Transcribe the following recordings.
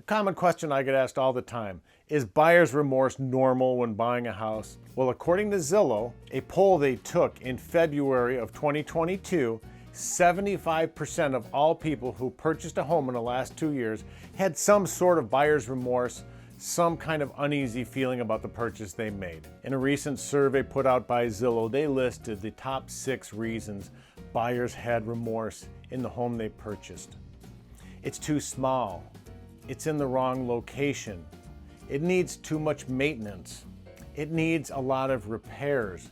common question I get asked all the time: is buyer's remorse normal when buying a house? Well, according to Zillow, a poll they took in February of 2022, 75% of all people who purchased a home in the last 2 years had some sort of buyer's remorse, some kind of uneasy feeling about the purchase they made. In a recent survey put out by Zillow, they listed the top 6 reasons buyers had remorse in the home they purchased. It's too small. It's in the wrong location. It needs too much maintenance. It needs a lot of repairs.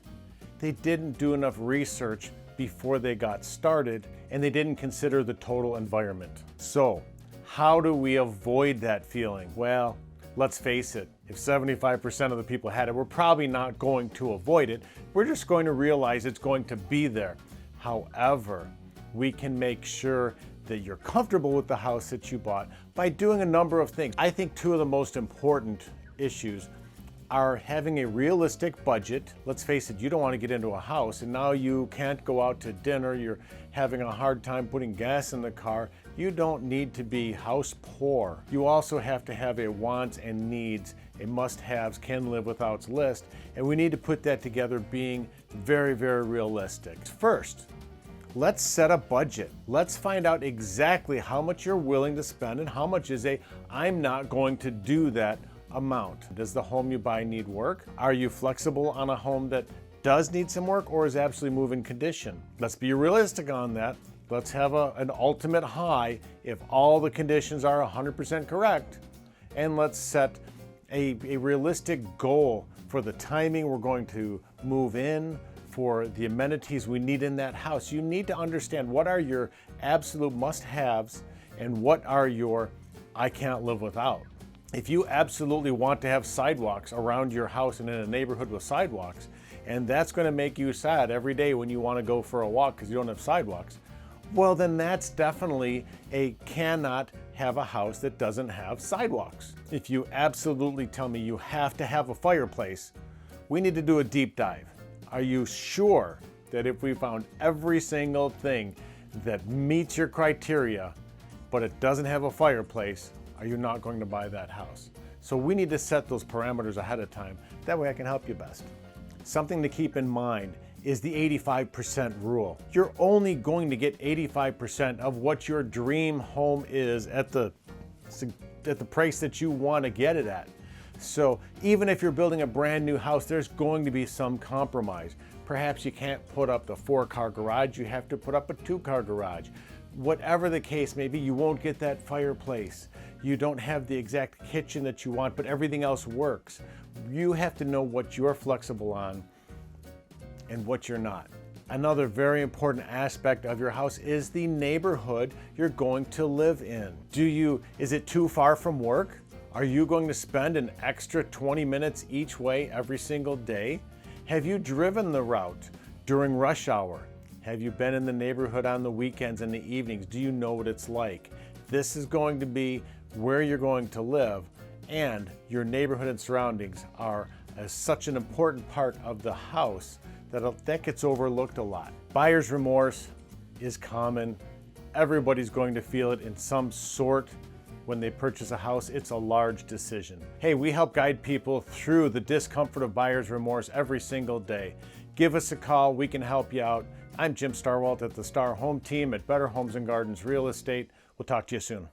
They didn't do enough research before they got started, and they didn't consider the total environment. So, how do we avoid that feeling? Well, let's face it, if 75% of the people had it, we're probably not going to avoid it. We're just going to realize it's going to be there. However, we can make sure that you're comfortable with the house that you bought by doing a number of things. I think 2 of the most important issues are having a realistic budget. Let's face it, you don't want to get into a house and now you can't go out to dinner, you're having a hard time putting gas in the car. You don't need to be house poor. You also have to have a wants and needs, a must-haves, can live withouts list, and we need to put that together being very, very realistic. First, let's set a budget. Let's find out exactly how much you're willing to spend and how much is I'm not going to do that amount. Does the home you buy need work? Are you flexible on a home that does need some work or is absolutely move-in condition? Let's be realistic on that. Let's have an ultimate high if all the conditions are 100% correct, and let's set a realistic goal for the timing we're going to move in, for the amenities we need in that house. You need to understand what are your absolute must-haves and what are your I can't live without. If you absolutely want to have sidewalks around your house and in a neighborhood with sidewalks, and that's going to make you sad every day when you want to go for a walk because you don't have sidewalks, well, then that's definitely a cannot have a house that doesn't have sidewalks. If you absolutely tell me you have to have a fireplace, we need to do a deep dive. Are you sure that if we found every single thing that meets your criteria, but it doesn't have a fireplace, are you not going to buy that house? So we need to set those parameters ahead of time. That way I can help you best. Something to keep in mind is the 85% rule. You're only going to get 85% of what your dream home is at the price that you want to get it at. So even if you're building a brand new house, there's going to be some compromise. Perhaps you can't put up the 4-car garage, you have to put up a 2-car garage. Whatever the case may be, you won't get that fireplace. You don't have the exact kitchen that you want, but everything else works. You have to know what you're flexible on and what you're not. Another very important aspect of your house is the neighborhood you're going to live in. Is it too far from work? Are you going to spend an extra 20 minutes each way every single day? Have you driven the route during rush hour? Have you been in the neighborhood on the weekends and the evenings? Do you know what it's like? This is going to be where you're going to live, and your neighborhood and surroundings are such an important part of the house that gets overlooked a lot. Buyer's remorse is common. Everybody's going to feel it in some sort when they purchase a house. It's a large decision. Hey, we help guide people through the discomfort of buyer's remorse every single day. Give us a call, we can help you out. I'm Jim Starwalt at the Star Home Team at Better Homes and Gardens Real Estate. We'll talk to you soon.